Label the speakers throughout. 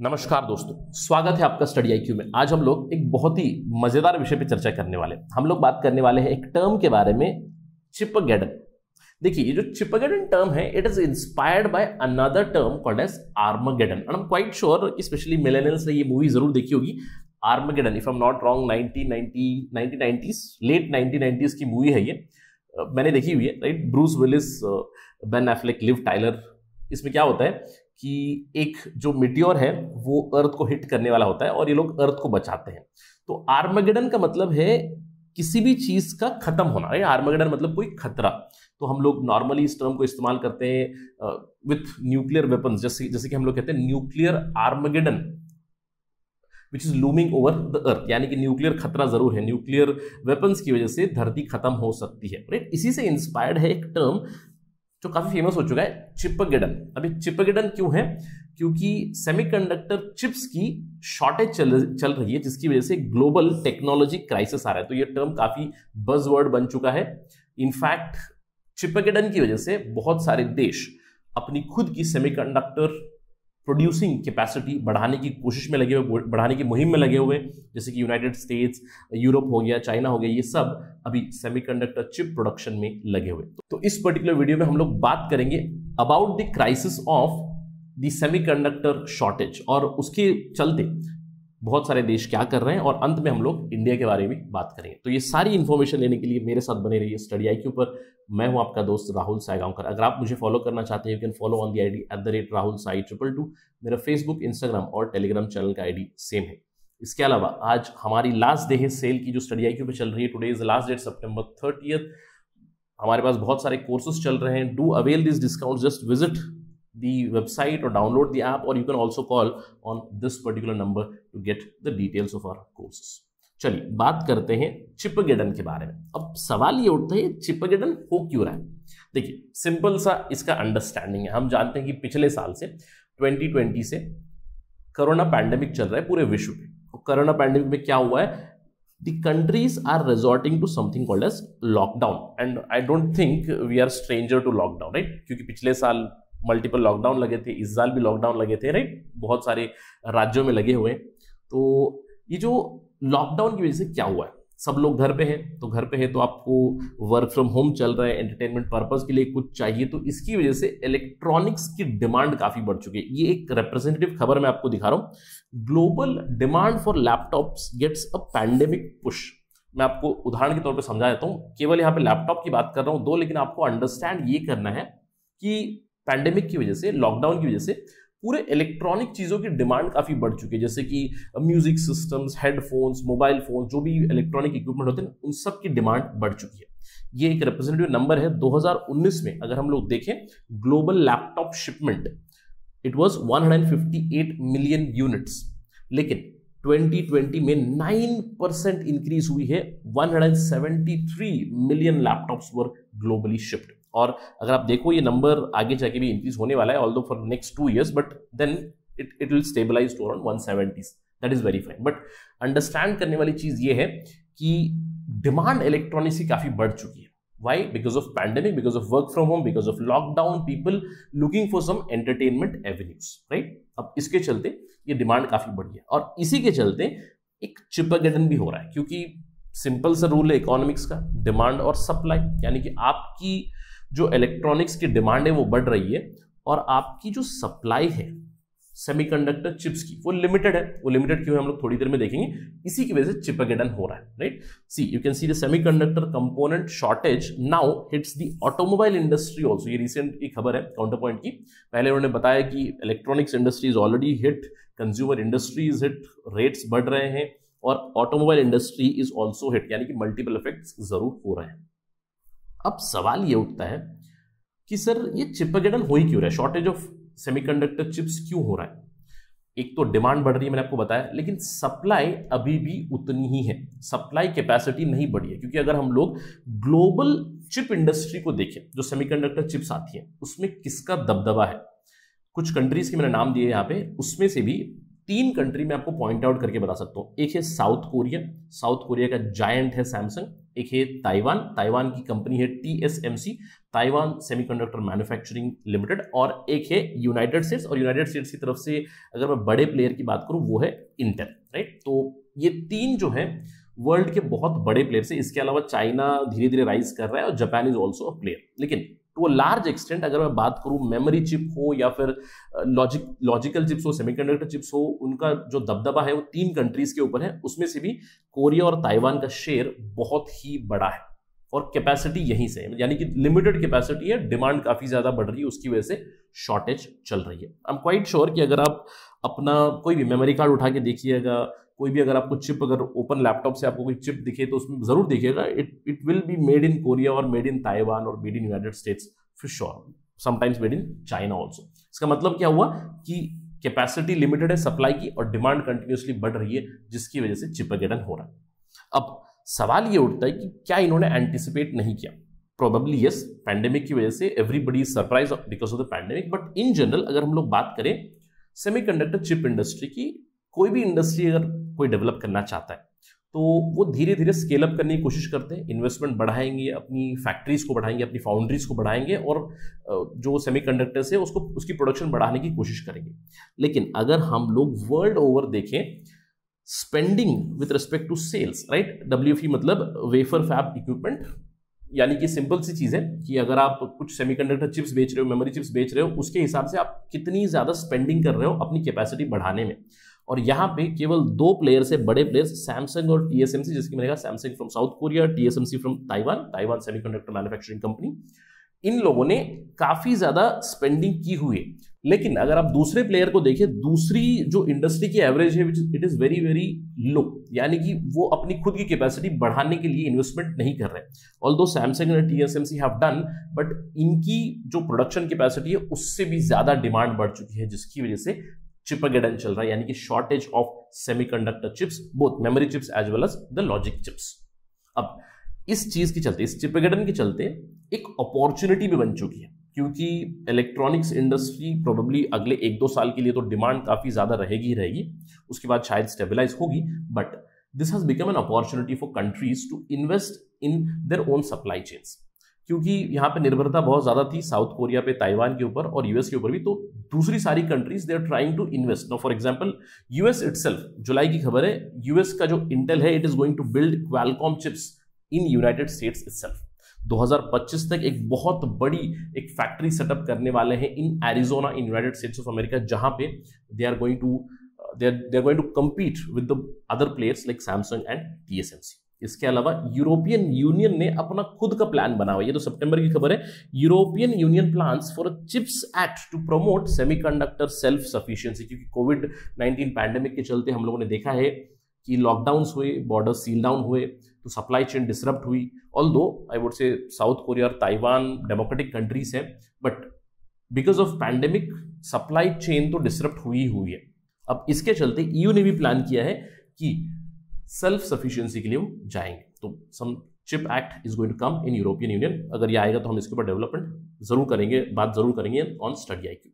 Speaker 1: नमस्कार दोस्तों, स्वागत है आपका स्टडी आईक्यू में। आज हम लोग एक बहुत ही मजेदार विषय पे चर्चा करने वाले हैं। हम लोग बात करने वाले हैं एक टर्म के बारे में, चिपगेडन। देखिए, ये जो चिपगेडन टर्म है, it is inspired by another term called as Armageddon. And I am quite sure specially millennials ने ये मूवी जरूर देखी होगी, Armageddon. If I am not wrong, 1990s, late 1990s की मूवी है ये। मैंने देखी हुई है, right. Bruce Willis, Ben Affleck, Liv Tyler. इसमें क्या होता है कि एक जो मिटियोर है वो अर्थ को हिट करने वाला होता है और ये लोग अर्थ को बचाते हैं। तो आर्मगेडन का मतलब है किसी भी चीज का खत्म होना, राइट। आर्मगेडन मतलब कोई खतरा। तो हम लोग नॉर्मली इस टर्म को इस्तेमाल करते हैं विथ न्यूक्लियर वेपन्स, जैसे कि हम लोग कहते हैं nuclear Armageddon which is looming over the earth, यानी कि न्यूक्लियर खतरा जरूर है, न्यूक्लियर वेपन्स की वजह से धरती खत्म हो सकती है, राइट। इसी से इंस्पायर्ड है एक टर्म जो काफी फेमस हो चुका है, चिपगेडन। अभी चिपगेडन क्यों है? क्योंकि सेमीकंडक्टर चिप्स की शॉर्टेज चल रही है, जिसकी वजह से ग्लोबल टेक्नोलॉजी क्राइसिस आ रहा है। तो ये टर्म काफी बज़वर्ड बन चुका है। इनफैक्ट चिपगेडन की वजह से बहुत सारे देश अपनी खुद की सेमीकंडक्टर प्रोड्यूसिंग कैपेसिटी बढ़ाने की कोशिश में लगे हुए, बढ़ाने की मुहिम में लगे हुए, जैसे कि यूनाइटेड स्टेट्स, यूरोप हो गया, चाइना हो गया, ये सब अभी सेमीकंडक्टर चिप प्रोडक्शन में लगे हुए। तो इस पर्टिकुलर वीडियो में हम लोग बात करेंगे about the crisis of the semiconductor shortage और उसके चलते बहुत सारे देश क्या कर रहे हैं, और अंत में हम लोग इंडिया के बारे में बात करेंगे। तो ये सारी इंफॉर्मेशन लेने के लिए मेरे साथ बने रहिए स्टडी आईक्यू पर। मैं हूं आपका दोस्त राहुल सायगांवकर। अगर आप मुझे फॉलो करना चाहते हैं, you can follow on the ID @RahulSai222। मेरा फेसबुक, इंस्टाग्राम और टेलीग्राम चैनल का आईडी सेम है। इसके अलावा आज हमारी लास्ट डे है सेल की, जो स्टडी आईक्यू पे चल रही है। Today is last date, September 30th। हमारे पास बहुत सारे कोर्सेज चल रहे हैं। Do avail this discount, just visit the website or download the app, or you can also call on this particular number to get the details of our courses. चलिए बात करते हैं चिपगेडन के बारे में। अब सवाल ये उठता है, चिपगेडन हो क्यों रहा है? देखिए, सिंपल सा इसका अंडरस्टैंडिंग है। हम जानते हैं कि पिछले साल से 2020 से कोरोना पैंडेमिक चल रहा है पूरे विश्व में। और कोरोना पैंडेमिक में क्या हुआ है, the countries are resorting to something called as lockdown, and I don't think we are stranger to lockdown, right? क्योंकि पिछले साल मल्टीपल लॉकडाउन लगे थे, इस साल भी लॉकडाउन लगे थे, राइट। बहुत सारे राज्यों में लगे हुए। तो ये जो लॉकडाउन की वजह से क्या हुआ है, सब लोग घर पे हैं, तो घर पे है तो आपको वर्क फ्रॉम होम चल रहा है, एंटरटेनमेंट पर्पस के लिए कुछ चाहिए, तो इसकी वजह से इलेक्ट्रॉनिक्स की डिमांड काफी बढ़ चुकी है। ये एक रिप्रेजेंटेटिव खबर मैं आपको दिखा रहा हूं। Global demand for laptops gets a pandemic push. मैं आपको उदाहरण के तौर पर समझा देता हूं। केवल यहाँ पे लैपटॉप की बात कर रहा हूं दो, लेकिन आपको अंडरस्टैंड ये करना है कि पैंडेमिक की वजह से, लॉकडाउन की वजह से पूरे इलेक्ट्रॉनिक चीजों की डिमांड काफी बढ़ चुकी है, जैसे कि music systems, headphones, mobile phone, जो भी इलेक्ट्रॉनिक इक्विपमेंट होते हैं, उन सब की डिमांड बढ़ चुकी है। ये एक रिप्रेजेंटेटिव नंबर है। 2019 में अगर हम लोग देखें global laptop shipment, it was 158 million units, लेकिन 2020 में 9% इंक्रीज हुई है। 173 मिलियन लैपटॉप्स वर ग्लोबली शिप्ड। और अगर आप देखो, ये नंबर आगे जाके भी इंक्रीज होने वाला है, although for next 2 years, but then it will stabilise to around 170s। That is very fine. But understand करने वाली चीज ये है कि डिमांड इलेक्ट्रॉनिक्स की काफी बढ़ चुकी है। Why? Because of pandemic, because of work from home, because of lockdown, people looking for some entertainment avenues, right. अब इसके चलते ये डिमांड काफी बढ़ी है, और इसी के चलते एक चिपगेडन भी हो रहा है। क्योंकि सिंपल सा रूल है इकोनॉमिक्स का, डिमांड और सप्लाई, यानी कि आपकी जो इलेक्ट्रॉनिक्स की डिमांड है वो बढ़ रही है, और आपकी जो सप्लाई है सेमीकंडक्टर चिप्स की वो लिमिटेड है। वो लिमिटेड क्यों है हम लोग थोड़ी देर में देखेंगे। इसी की वजह से चिपगेडन हो रहा है, right. See, you can see the semiconductor component shortage now hits the automobile industry also. ये रिसेंट की खबर है काउंटर पॉइंट की। पहले उन्होंने बताया कि electronics industry is already hit, consumer industry is hit, rates बढ़ रहे हैं, और automobile industry is also hit, यानी कि मल्टीपल इफेक्ट्स जरूर हो रहे हैं। अब सवाल ये उठता है कि सर ये चिपगेडन हो ही क्यों रहा है, शॉर्टेज ऑफ सेमीकंडक्टर चिप्स क्यों हो रहा है? एक तो डिमांड बढ़ रही है, मैंने आपको बताया, लेकिन सप्लाई अभी भी उतनी ही है। सप्लाई कैपेसिटी नहीं बढ़ी है। क्योंकि अगर हम लोग ग्लोबल चिप इंडस्ट्री को देखें, जो सेमीकंडक्टर चिप्स आती है, उसमें किसका दबदबा है? कुछ कंट्रीज के मैंने नाम दिए यहाँ पे, उसमें से भी 3 कंट्री में आपको पॉइंट आउट करके बता सकता हूं। एक है साउथ कोरिया, साउथ कोरिया का जायंट है सैमसंग। एक है ताइवान, ताइवान की कंपनी है TSMC, Taiwan semiconductor manufacturing limited. और एक है यूनाइटेड स्टेट्स, और यूनाइटेड स्टेट्स की तरफ से अगर मैं बड़े प्लेयर की बात करूं वो है इंटेल, राइट। तो ये 3 जो है वर्ल्ड के बहुत बड़े प्लेयर से। इसके अलावा चाइना धीरे धीरे राइज कर रहा है और Japan is also a player. लेकिन टू अ लार्ज एक्सटेंट अगर मैं बात करूं मेमोरी चिप हो या फिर लॉजिकल चिप्स हो, सेमीकंडक्टर चिप्स हो, उनका जो दबदबा है वो 3 कंट्रीज के ऊपर है। उसमें से भी कोरिया और ताइवान का शेयर बहुत ही बड़ा है और कैपेसिटी यहीं से है, यानी कि लिमिटेड कैपेसिटी है, डिमांड काफी ज्यादा बढ़ रही है, उसकी वजह से शॉर्टेज चल रही है। आई एम क्वाइट श्योर कि अगर आप अपना कोई भी मेमोरी कार्ड उठा के देखिएगा, कोई भी अगर आपको चिप, अगर ओपन लैपटॉप से आपको कोई चिप दिखे तो उसमें जरूर देखिएगा it will be made in Korea और मेड इन ताइवान और made in United states for sure, sometimes made in China also. इसका मतलब क्या हुआ कि कैपेसिटी लिमिटेड है सप्लाई की और डिमांड कंटिन्यूसली बढ़ रही है, जिसकी वजह से चिपगेडन हो रहा है। अब सवाल ये उठता है कि क्या इन्होंने एंटिसिपेट नहीं किया? प्रोबेबली यस, पैंडेमिक की वजह से everybody is surprise because of the pandemic. But in general अगर हम लोग बात करें सेमीकंडक्टर चिप इंडस्ट्री की, कोई भी इंडस्ट्री अगर कोई डेवलप करना चाहता है तो वो धीरे धीरे स्केल अप करने की कोशिश करते हैं, इन्वेस्टमेंट बढ़ाएंगे, अपनी फैक्ट्रीज को बढ़ाएंगे, अपनी फाउंड्रीज को बढ़ाएंगे और जो सेमीकंडक्टर्स है उसकी प्रोडक्शन बढ़ाने की कोशिश करेंगे। लेकिन अगर हम लोग वर्ल्ड ओवर देखें spending with respect to sales, right, WFE मतलब वेफर फैब इक्विपमेंट, यानी कि सिंपल सी चीज है कि अगर आप कुछ सेमीकंडक्टर चिप्स बेच रहे हो, मेमोरी चिप्स बेच रहे हो, उसके हिसाब से आप कितनी ज्यादा स्पेंडिंग कर रहे हो अपनी कैपेसिटी बढ़ाने में। और यहाँ पे केवल 2 प्लेयर्स है, बड़े प्लेयर्स, सैमसंग और TSMC, जिसकी मैंने कहा Samsung from South Korea, TSMC from Taiwan, Taiwan semiconductor manufacturing company. इन लोगों ने काफी ज्यादा स्पेंडिंग की हुई है। लेकिन अगर आप दूसरे प्लेयर को देखें, दूसरी जो इंडस्ट्री की एवरेज है it is very very low, यानी कि वो अपनी खुद की कैपेसिटी बढ़ाने के लिए इन्वेस्टमेंट नहीं कर रहे। ऑल्दो सैमसंग और TSMC हैव डन, बट इनकी जो प्रोडक्शन कैपेसिटी है उससे भी ज्यादा डिमांड बढ़ चुकी है, जिसकी वजह से चिपगेडन चल रहा है, यानी कि shortage of semiconductor chips, both memory chips as well as the logic chips. अब इस चीज के चलते, इस चिपगेडन के चलते एक अपॉर्चुनिटी भी बन चुकी है, क्योंकि इलेक्ट्रॉनिक्स इंडस्ट्री प्रोबेबली अगले 1-2 साल के लिए तो डिमांड काफी ज्यादा रहेगी, उसके बाद शायद स्टेबलाइज होगी, but this has become an opportunity for countries to invest in their own supply chains. क्योंकि यहाँ पे निर्भरता बहुत ज्यादा थी साउथ कोरिया पे, ताइवान के ऊपर और यूएस के ऊपर भी, तो दूसरी सारी countries they are trying to invest. Now for example US itself, जुलाई की खबर है, यूएस का जो इंटेल है it is going to build Qualcomm chips in United States itself. 2025 तक एक बहुत बड़ी एक फैक्ट्री सेटअप करने वाले हैं in Arizona in United States of America, जहां पे they are going to compete with the other players like Samsung and TSMC। इसके अलावा यूरोपियन यूनियन ने अपना खुद का प्लान बना हुआ है, ये तो सितंबर की खबर है। European Union plans for a chips act to promote semiconductor self sufficiency, क्योंकि कोविड-19 पैंडेमिक के चलते हम लोगों ने देखा है कि लॉकडाउन्स हुए, बॉर्डर सील डाउन हुए, तो सप्लाई चेन डिसरप्ट हुई। Although I would say south Korea और ताइवान डेमोक्रेटिक कंट्रीज हैं, but because of pandemic supply chain तो डिसरप्ट हुई है। अब इसके चलते EU ने भी प्लान किया है कि सेल्फ सफिशिएंसी के लिए वो जाएंगे, तो some chip act is going to come in European Union. अगर ये आएगा तो हम इसके ऊपर डेवलपमेंट जरूर करेंगे, बात जरूर करेंगे ऑन स्टडी IQ।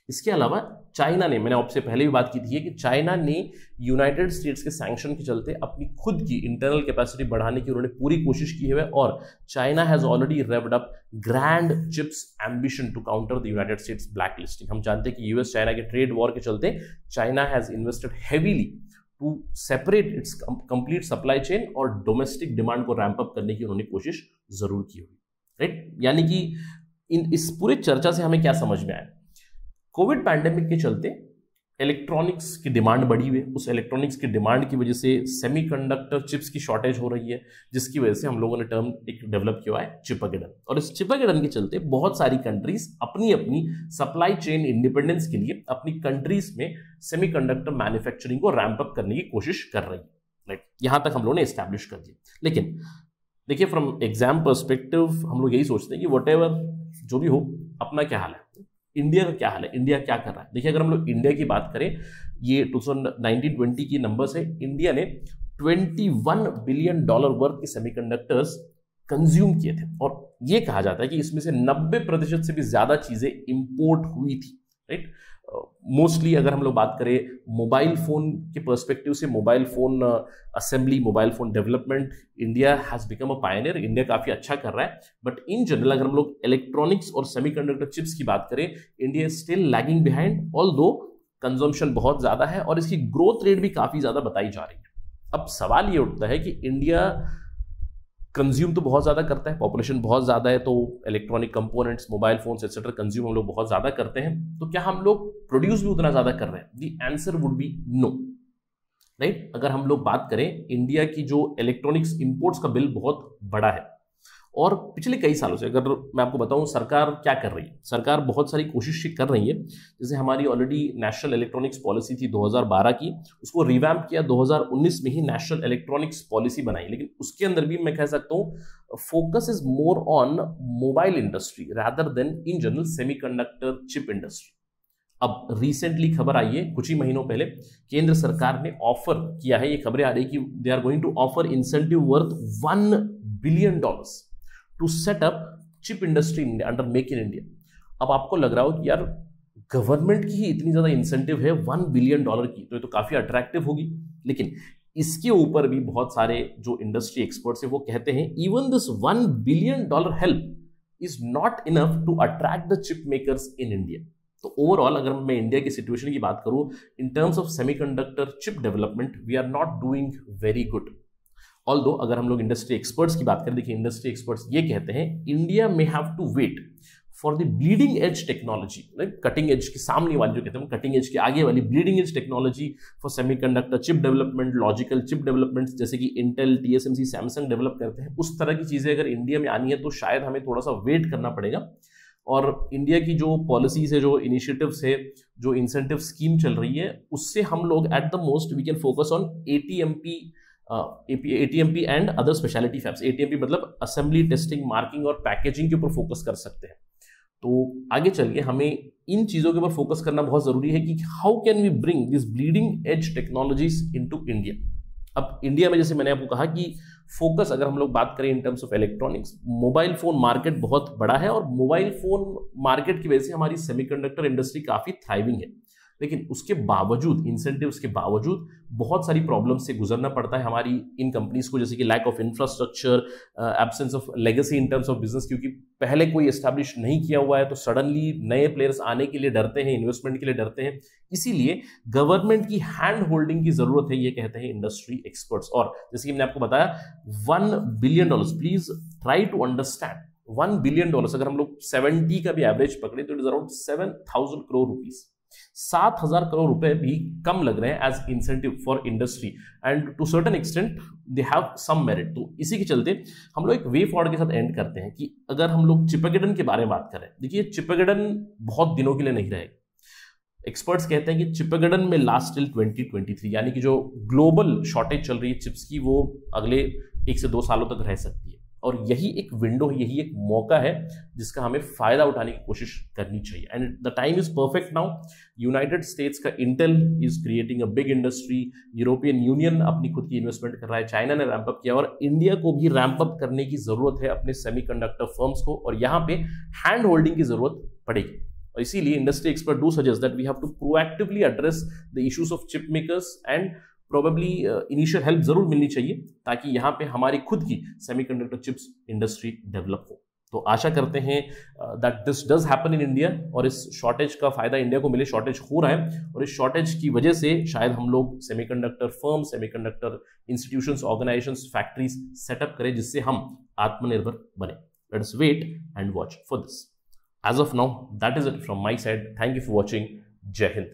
Speaker 1: इसके अलावा चाइना ने, मैंने आपसे पहले भी बात की थी कि चाइना ने यूनाइटेड स्टेट्स के सैंक्शन के चलते अपनी खुद की इंटरनल कैपेसिटी बढ़ाने की उन्होंने पूरी कोशिश की है, और China has already revved up grand chips ambition to counter the United States blacklisting. हम जानते हैं कि यूएस चाइना के ट्रेड वॉर के चलते China has invested heavily to separate its complete supply chain और डोमेस्टिक डिमांड को ramp up करने की उन्होंने कोशिश जरूर की हुई, राइट। यानी कि इस पूरे चर्चा से हमें क्या समझ में आया, कोविड पैंडेमिक के चलते इलेक्ट्रॉनिक्स की डिमांड बढ़ी हुई है, उस इलेक्ट्रॉनिक्स की डिमांड की वजह से सेमीकंडक्टर चिप्स की शॉर्टेज हो रही है, जिसकी वजह से हम लोगों ने टर्म एक डेवलप किया है चिपगेडन। और इस चिपगेडन के चलते बहुत सारी कंट्रीज अपनी अपनी सप्लाई चेन इंडिपेंडेंस के लिए अपनी कंट्रीज में सेमीकंडक्टर मैन्युफैक्चरिंग को रैंप अप करने की कोशिश कर रही है, राइट। यहां तक हम लोगों ने एस्टैब्लिश कर दिया। लेकिन देखिए फ्रॉम एग्जाम पर्सपेक्टिव हम लोग यही सोचते हैं कि व्हाटएवर जो भी हो, अपना क्या हाल है, इंडिया का क्या हाल है, इंडिया क्या कर रहा है। देखिए अगर हम लोग इंडिया की बात करें, ये 2019-20 की नंबर्स है, इंडिया ने $21 बिलियन वर्थ के सेमीकंडक्टर्स कंज्यूम किए थे, और ये कहा जाता है कि इसमें से 90% से भी ज्यादा चीजें इंपोर्ट हुई थी, राइट। मोस्टली अगर हम लोग बात करें मोबाइल फोन के पर्सपेक्टिव से, mobile phone assembly, mobile phone development, India has become a Pioneer, India काफी अच्छा कर रहा है। बट इन जनरल अगर हम लोग इलेक्ट्रॉनिक्स और सेमीकंडक्टर चिप्स की बात करें, India is still lagging behind, although consumption बहुत ज्यादा है और इसकी ग्रोथ रेट भी काफी ज्यादा बताई जा रही है। अब सवाल ये उठता है कि इंडिया कंज्यूम तो बहुत ज्यादा करता है, पॉपुलेशन बहुत ज्यादा है, तो electronic components, mobile phones etcetera consume हम लोग बहुत ज्यादा करते हैं, तो क्या हम लोग प्रोड्यूस भी उतना ज्यादा कर रहे हैं? The answer would be no, right. अगर हम लोग बात करें, इंडिया की जो इलेक्ट्रॉनिक्स इंपोर्ट्स का बिल बहुत बड़ा है और पिछले कई सालों से अगर मैं आपको बताऊं सरकार क्या कर रही है, सरकार बहुत सारी कोशिश कर रही है। जैसे हमारी ऑलरेडी नेशनल इलेक्ट्रॉनिक्स पॉलिसी थी 2012 की, उसको रिवैम्प किया 2019 में ही नेशनल इलेक्ट्रॉनिक्स पॉलिसी बनाई, लेकिन उसके अंदर भी मैं कह सकता हूं focus is more on mobile industry rather then in general semiconductor chip industry. अब रिसेंटली खबर आई है कुछ ही महीनों पहले, केंद्र सरकार ने ऑफर किया है, ये खबरें आ रही कि they are going to offer incentive worth $1 billion to set up chip industry under Make in India. अब आपको लग रहा हो कि यार गवर्नमेंट की ही इतनी ज्यादा इंसेंटिव है $1 बिलियन की, तो ये तो काफी अट्रैक्टिव होगी। लेकिन इसके ऊपर भी बहुत सारे जो इंडस्ट्री एक्सपर्ट्स हैं वो कहते हैं even this $1 billion help is not enough to attract the chip makers in India. तो ओवरऑल अगर मैं इंडिया की सिचुएशन की बात करूं, in terms of semiconductor chip development we are not doing very good. Although अगर हम लोग इंडस्ट्री एक्सपर्ट्स की बात करें, देखिए इंडस्ट्री एक्सपर्ट्स ये कहते हैं इंडिया में have to wait for the bleeding edge technology, cutting edge के सामने वाली जो कहते हैं कटिंग एज के आगे वाली bleeding edge technology for semiconductor chip development, logical chip development, जैसे कि इंटेल, टीएसएमसी, सैमसंग डेवलप करते हैं, उस तरह की चीजें अगर इंडिया में आनी है तो शायद हमें थोड़ा सा वेट करना पड़ेगा। और इंडिया की जो पॉलिसीज है, जो इनिशिएटिव्स है, जो इंसेंटिव स्कीम चल रही है, उससे हम लोग at the most we can focus on ATMP and other speciality fabs. ATMP मतलब असेंबली, टेस्टिंग, मार्किंग और पैकेजिंग के ऊपर फोकस कर सकते हैं। तो आगे चल के हमें इन चीजों के ऊपर फोकस करना बहुत जरूरी है कि how can we bring this bleeding edge technologies into India. अब इंडिया में जैसे मैंने आपको कहा कि फोकस अगर हम लोग बात करें इन terms of electronics, mobile phone market बहुत बड़ा है और मोबाइल फोन मार्केट की वजह से हमारी सेमीकंडक्टर इंडस्ट्री काफी थ्राइविंग है। लेकिन उसके बावजूद, इंसेंटिव्स के बावजूद बहुत सारी प्रॉब्लम से गुजरना पड़ता है हमारी इन कंपनीज को, जैसे कि lack of infrastructure, absence of legacy in terms of business, क्योंकि पहले कोई एस्टैब्लिश नहीं किया हुआ है तो सडनली नए प्लेयर्स आने के लिए डरते हैं, इन्वेस्टमेंट के लिए डरते हैं। इसीलिए गवर्नमेंट की हैंड होल्डिंग की जरूरत है, ये कहते हैं इंडस्ट्री एक्सपर्ट्स। और जैसे कि मैंने आपको बताया $1 billion, please try to understand $1 billion अगर हम लोग 70 का भी एवरेज पकड़े तो it is around 7,000 crore rupees. 7,000 crore रुपए भी कम लग रहे हैं as incentive for industry and to certain extent they have some merit. तो इसी के चलते हम लोग एक वे फॉरवर्ड के साथ एंड करते हैं कि अगर हम लोग चिपगेडन के बारे में बात करें, देखिए चिपगेडन बहुत दिनों के लिए नहीं रहेगा। एक्सपर्ट्स कहते हैं कि चिपगेडन में लास्ट टिल 2023, यानी कि जो ग्लोबल शॉर्टेज चल रही है चिप्स की, वो अगले 1 से 2 सालों तक रह सकती है। और यही एक विंडो है, यही एक मौका है जिसका हमें फायदा उठाने की कोशिश करनी चाहिए। And the time is perfect now. United States का Intel is creating a big industry, European Union अपनी खुद की इन्वेस्टमेंट कर रहा है, चाइना ने रैंप अप किया और इंडिया को भी रैंप अप करने की जरूरत है अपने सेमीकंडक्टर फर्म्स को, और यहाँ पे हैंड होल्डिंग की जरूरत पड़ेगी। और इसीलिए industry expert do suggest that we have to proactively address the issues of chip makers and probably initial help जरूर मिलनी चाहिए ताकि यहाँ पे हमारी खुद की सेमीकंडक्टर चिप्स इंडस्ट्री डेवलप हो। तो आशा करते हैं that this does happen in India और इस शॉर्टेज का फायदा इंडिया को मिले। शॉर्टेज हो रहा है और इस शॉर्टेज की वजह से शायद हम लोग semiconductor firm, semiconductor institutions, organisations, factories setup करें जिससे हम आत्मनिर्भर बने। Let us wait and watch for this. As of now that is it from my side. Thank you for watching. जय हिंद।